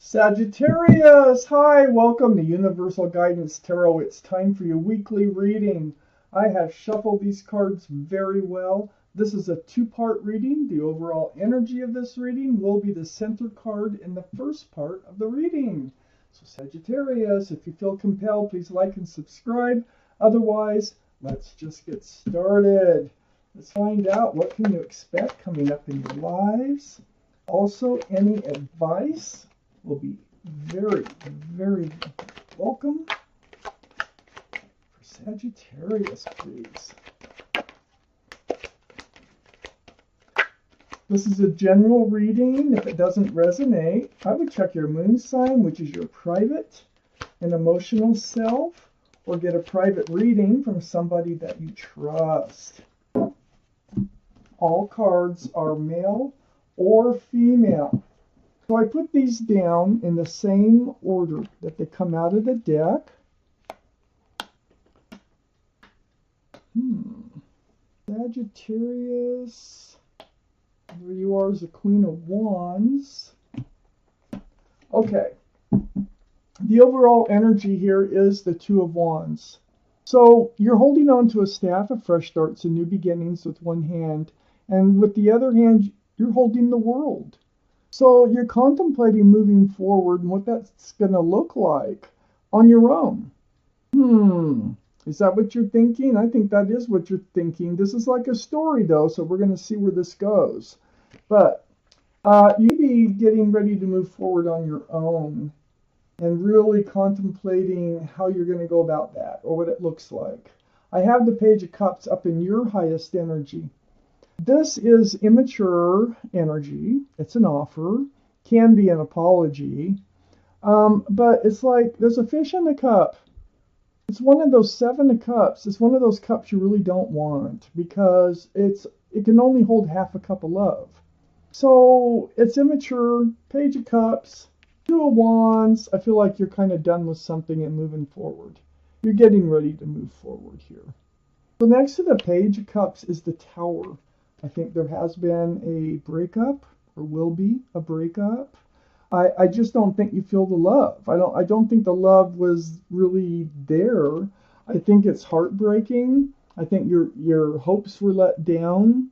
Sagittarius, hi, welcome to Universal Guidance Tarot. It's time for your weekly reading. I have shuffled these cards very well. This is a two-part reading. The overall energy of this reading will be the center card in the first part of the reading. So Sagittarius, if you feel compelled, please like and subscribe. Otherwise, let's just get started. Let's find out what can you expect coming up in your lives. Also, any advice will be very, very welcome. For Sagittarius, please. This is a general reading. If it doesn't resonate, I would check your moon sign, which is your private and emotional self, or get a private reading from somebody that you trust. All cards are male or female. So I put these down in the same order that they come out of the deck. Sagittarius. There you are as the Queen of Wands. Okay. The overall energy here is the Two of Wands. So you're holding on to a staff of fresh starts and new beginnings with one hand. And with the other hand, you're holding the world. So you're contemplating moving forward and what that's going to look like on your own. Is that what you're thinking? I think that is what you're thinking. This is like a story, though, so we're going to see where this goes. But you'd be getting ready to move forward on your own and really contemplating how you're going to go about that or what it looks like. I have the Page of Cups up in your highest energy. This is immature energy. It's an offer, can be an apology, but it's like there's a fish in the cup. It's one of those 7 of cups. It's one of those cups you really don't want because it can only hold half a cup of love. So it's immature, Page of Cups, Two of Wands. I feel like you're kind of done with something and moving forward. You're getting ready to move forward here. So next to the Page of Cups is the Tower. I think there has been a breakup, or will be a breakup. I just don't think you feel the love. I don't think the love was really there. I think it's heartbreaking. I think your hopes were let down,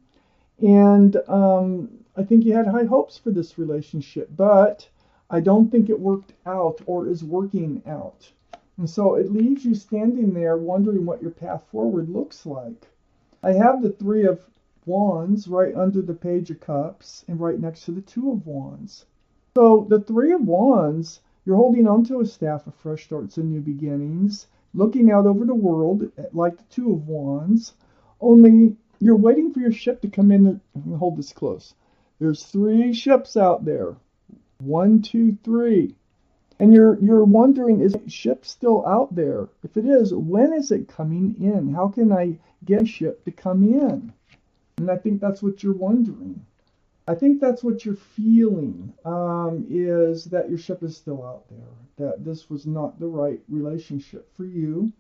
and I think you had high hopes for this relationship, but I don't think it worked out or is working out. And so it leaves you standing there wondering what your path forward looks like. I have the Three of Wands right under the Page of Cups and right next to the Two of Wands. So the Three of Wands, you're holding onto a staff of fresh starts and new beginnings, looking out over the world like the Two of Wands, only you're waiting for your ship to come in. Hold this close. There's 3 ships out there. 1, 2, 3. And you're wondering, is the ship still out there? If it is, when is it coming in? How can I get a ship to come in? And I think that's what you're wondering. I think that's what you're feeling, is that your ship is still out there, that this was not the right relationship for you.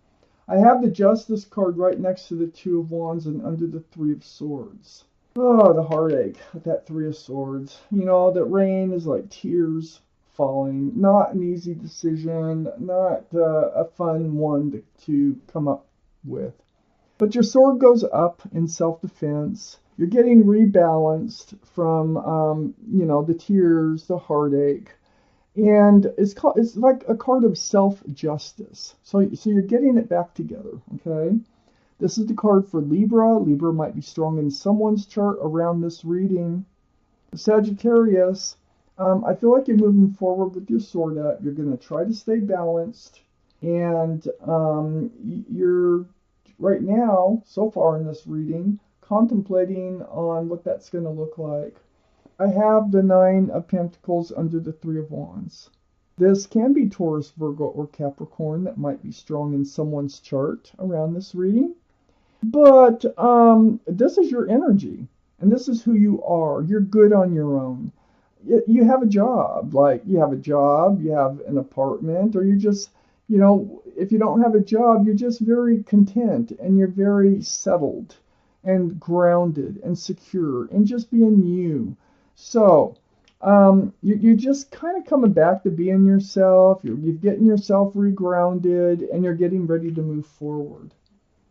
I have the Justice card right next to the Two of Wands and under the Three of Swords. Oh, the heartache with that Three of Swords. You know, that rain is like tears falling. Not an easy decision, not a fun one to come up with. But your sword goes up in self-defense. You're getting rebalanced from, the tears, the heartache. And it's like a card of self-justice. So you're getting it back together, okay? This is the card for Libra. Libra might be strong in someone's chart around this reading. Sagittarius, I feel like you're moving forward with your sword up. You're going to try to stay balanced. And you're right now, so far in this reading, contemplating on what that's going to look like. I have the 9 of Pentacles under the Three of Wands. This can be Taurus, Virgo, or Capricorn that might be strong in someone's chart around this reading. But this is your energy, and this is who you are. You're good on your own. You have a job, you have an apartment, or you just, if you don't have a job, you're just very content and you're very settled and grounded and secure and just being you. So You're just kind of coming back to being yourself. You're getting yourself regrounded, and you're getting ready to move forward.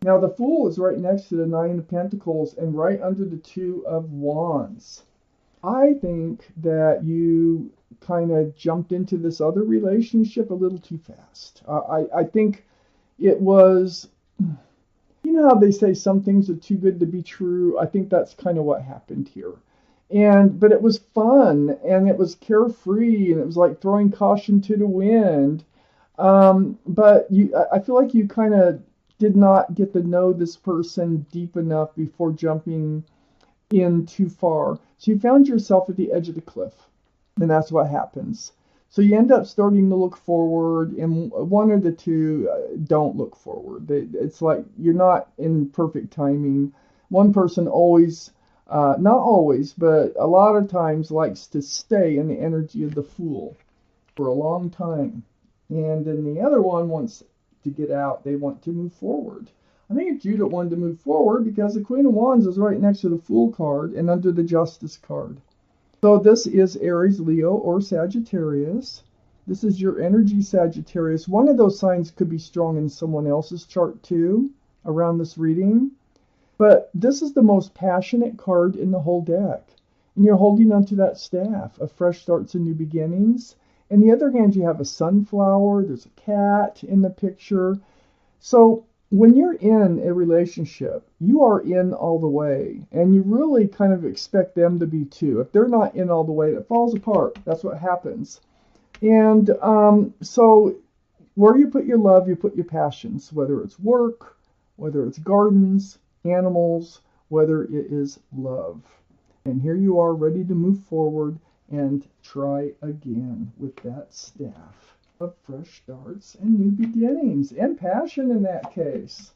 Now, the Fool is right next to the Nine of Pentacles and right under the Two of Wands. I think that you kind of jumped into this other relationship a little too fast. I think it was, you know how they say some things are too good to be true? I think that's kind of what happened here. But it was fun and it was carefree and it was like throwing caution to the wind. I feel like you kind of did not get to know this person deep enough before jumping in too far. So you found yourself at the edge of the cliff, and that's what happens. So you end up starting to look forward, and one or the two don't look forward. It's like you're not in perfect timing. One person always, not always, but a lot of times likes to stay in the energy of the Fool for a long time. And then the other one wants to get out. They want to move forward. I think it's you that wanted to move forward because the Queen of Wands is right next to the Fool card and under the Justice card. So this is Aries, Leo, or Sagittarius. This is your energy, Sagittarius. One of those signs could be strong in someone else's chart too, around this reading. But this is the most passionate card in the whole deck. And you're holding onto that staff of fresh starts and new beginnings. On the other hand, you have a sunflower. There's a cat in the picture. So when you're in a relationship, you are in all the way, and you really kind of expect them to be too. If they're not in all the way, it falls apart. That's what happens. And so where you put your love, you put your passions, whether it's work, whether it's gardens, animals, whether it is love. And here you are ready to move forward and try again with that staff of fresh starts and new beginnings, and passion in that case.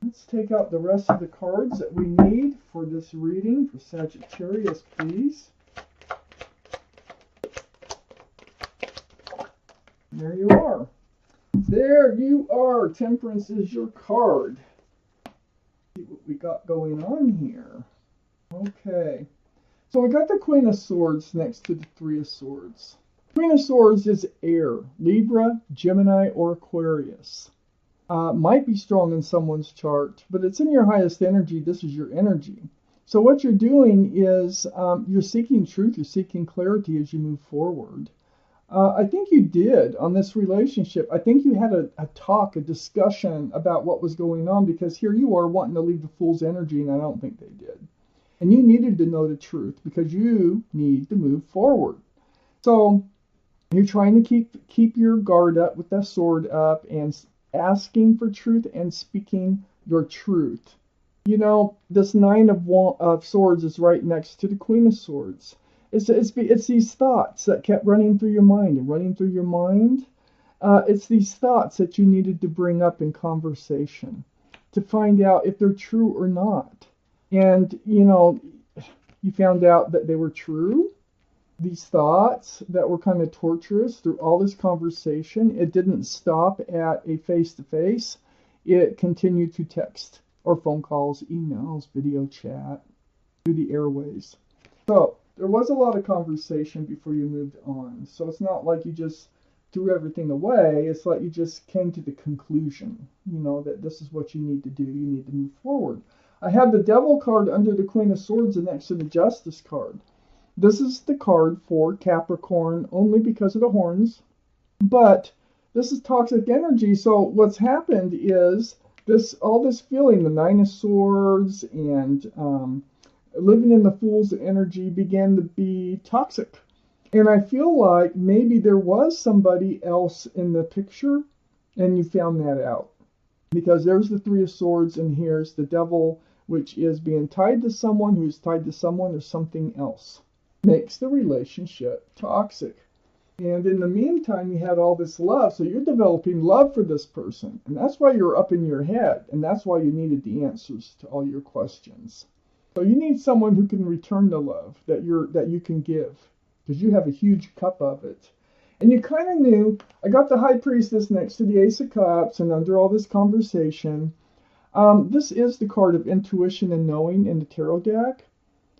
Let's take out the rest of the cards that we need for this reading for Sagittarius, please. There you are. There you are. Temperance is your card. See what we got going on here. Okay. So we got the Queen of Swords next to the Three of Swords. Queen of Swords is air, Libra, Gemini, or Aquarius. Might be strong in someone's chart, but it's in your highest energy. This is your energy. So what you're doing is you're seeking truth, you're seeking clarity as you move forward. I think you did on this relationship. I think you had a talk, a discussion about what was going on, because here you are wanting to leave the Fool's energy, and I don't think they did. And you needed to know the truth because you need to move forward. So you're trying to keep your guard up with that sword up and asking for truth and speaking your truth. You know, this Nine of Swords is right next to the Queen of Swords. It's these thoughts that kept running through your mind and running through your mind. It's these thoughts that you needed to bring up in conversation to find out if they're true or not. And, you know, you found out that they were true. These thoughts that were kind of torturous through all this conversation, it didn't stop at a face-to-face. It continued to text or phone calls, emails, video chat, through the airways. So there was a lot of conversation before you moved on. So it's not like you just threw everything away. It's like you just came to the conclusion, you know, that this is what you need to do. You need to move forward. I have the Devil card under the Queen of Swords and next to the Justice card. This is the card for Capricorn only because of the horns, but this is toxic energy. So what's happened is all this feeling, the Nine of Swords and living in the Fool's energy began to be toxic. And I feel like maybe there was somebody else in the picture and you found that out. Because there's the Three of Swords and here's the Devil, which is being tied to someone who's tied to someone or something else. Makes the relationship toxic. And in the meantime, you had all this love, so you're developing love for this person. And that's why you're up in your head, and that's why you needed the answers to all your questions. So you need someone who can return the love that you can give, because you have a huge cup of it. And you kind of knew, I got the High Priestess next to the Ace of Cups, and under all this conversation, this is the card of intuition and knowing in the tarot deck.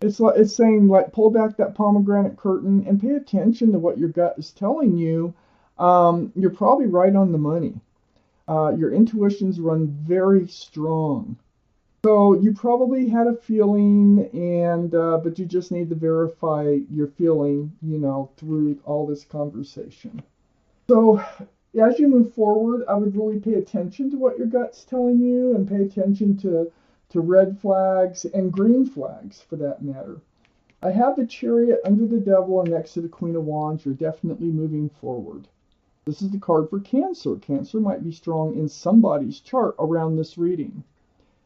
It's saying, like, pull back that pomegranate curtain and pay attention to what your gut is telling you. You're probably right on the money. Your intuitions run very strong. So you probably had a feeling, and but you just need to verify your feeling, through all this conversation. So as you move forward, I would really pay attention to what your gut's telling you, and pay attention to red flags and green flags for that matter. I have the Chariot under the Devil and next to the Queen of Wands. You're definitely moving forward. This is the card for Cancer. Cancer might be strong in somebody's chart around this reading.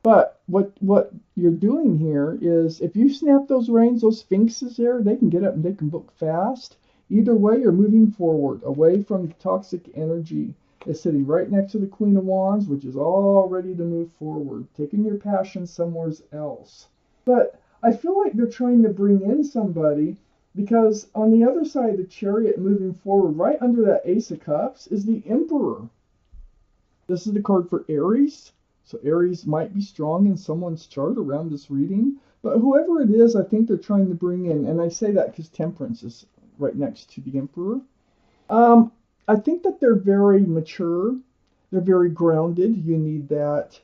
But what you're doing here is, if you snap those reins, those sphinxes there, they can get up and they can book fast. Either way, you're moving forward, away from toxic energy. It's sitting right next to the Queen of Wands, which is all ready to move forward, taking your passion somewhere else. But I feel like they're trying to bring in somebody, because on the other side of the Chariot moving forward, right under that Ace of Cups, is the Emperor. This is the card for Aries. So Aries might be strong in someone's chart around this reading. But whoever it is, I think they're trying to bring in, and I say that because Temperance is right next to the Emperor. I think that they're very mature. They're very grounded. You need that.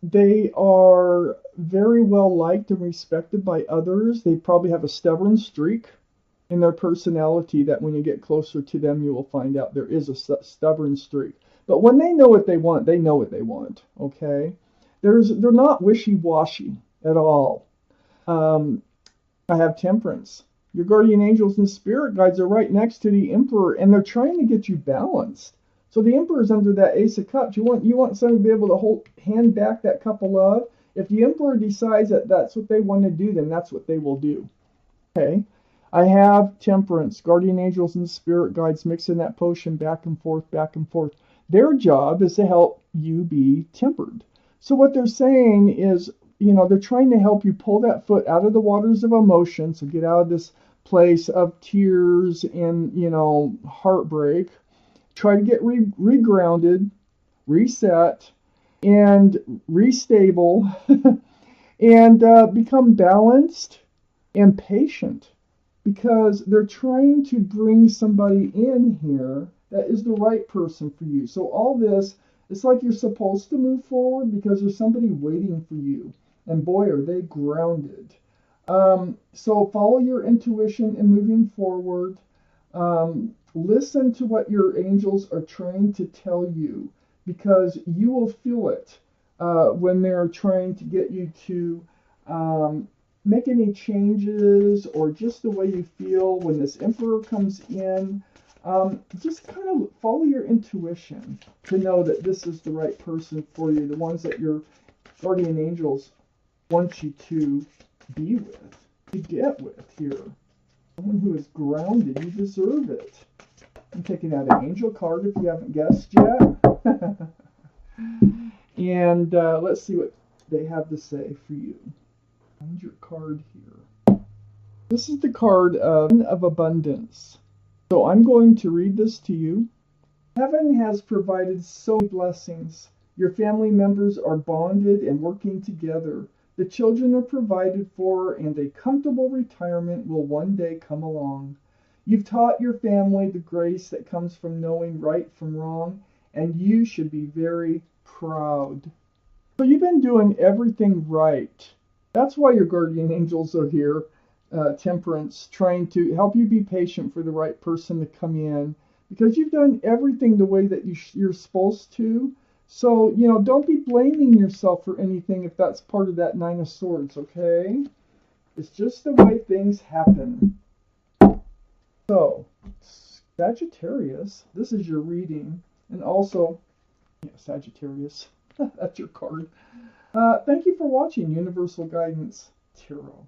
They are very well liked and respected by others. They probably have a stubborn streak in their personality that when you get closer to them, you will find out there is a stubborn streak. But when they know what they want, they know what they want, okay? They're not wishy-washy at all. I have Temperance. Your guardian angels and spirit guides are right next to the Emperor, and they're trying to get you balanced. So the Emperor's under that Ace of Cups. You want someone to be able to hand back that cup of love. If the Emperor decides that that's what they want to do, then that's what they will do. Okay? I have Temperance, guardian angels and spirit guides mixing that potion back and forth, back and forth. Their job is to help you be tempered. So what they're saying is, they're trying to help you pull that foot out of the waters of emotion, so get out of this place of tears and, heartbreak. Try to get regrounded, reset, and restable, and become balanced and patient, because they're trying to bring somebody in here that is the right person for you. So all this, it's like you're supposed to move forward because there's somebody waiting for you. And boy, are they grounded. So follow your intuition in moving forward. Listen to what your angels are trying to tell you, because you will feel it when they're trying to get you to make any changes, or just the way you feel when this Emperor comes in. Just kind of follow your intuition to know that this is the right person for you, the ones that your guardian angels want you to be with, to get with here. Someone who is grounded. You deserve it. I'm taking out an angel card if you haven't guessed yet. And let's see what they have to say for you. Find your card here. This is the card of abundance. So I'm going to read this to you. Heaven has provided so many blessings. Your family members are bonded and working together. The children are provided for, and a comfortable retirement will one day come along. You've taught your family the grace that comes from knowing right from wrong, and you should be very proud. So you've been doing everything right. That's why your guardian angels are here. Temperance, trying to help you be patient for the right person to come in, because you've done everything the way that you're supposed to. So, don't be blaming yourself for anything if that's part of that Nine of Swords, okay? It's just the way things happen. So, Sagittarius, this is your reading. And also, Sagittarius, that's your card. Thank you for watching Universal Guidance Tarot.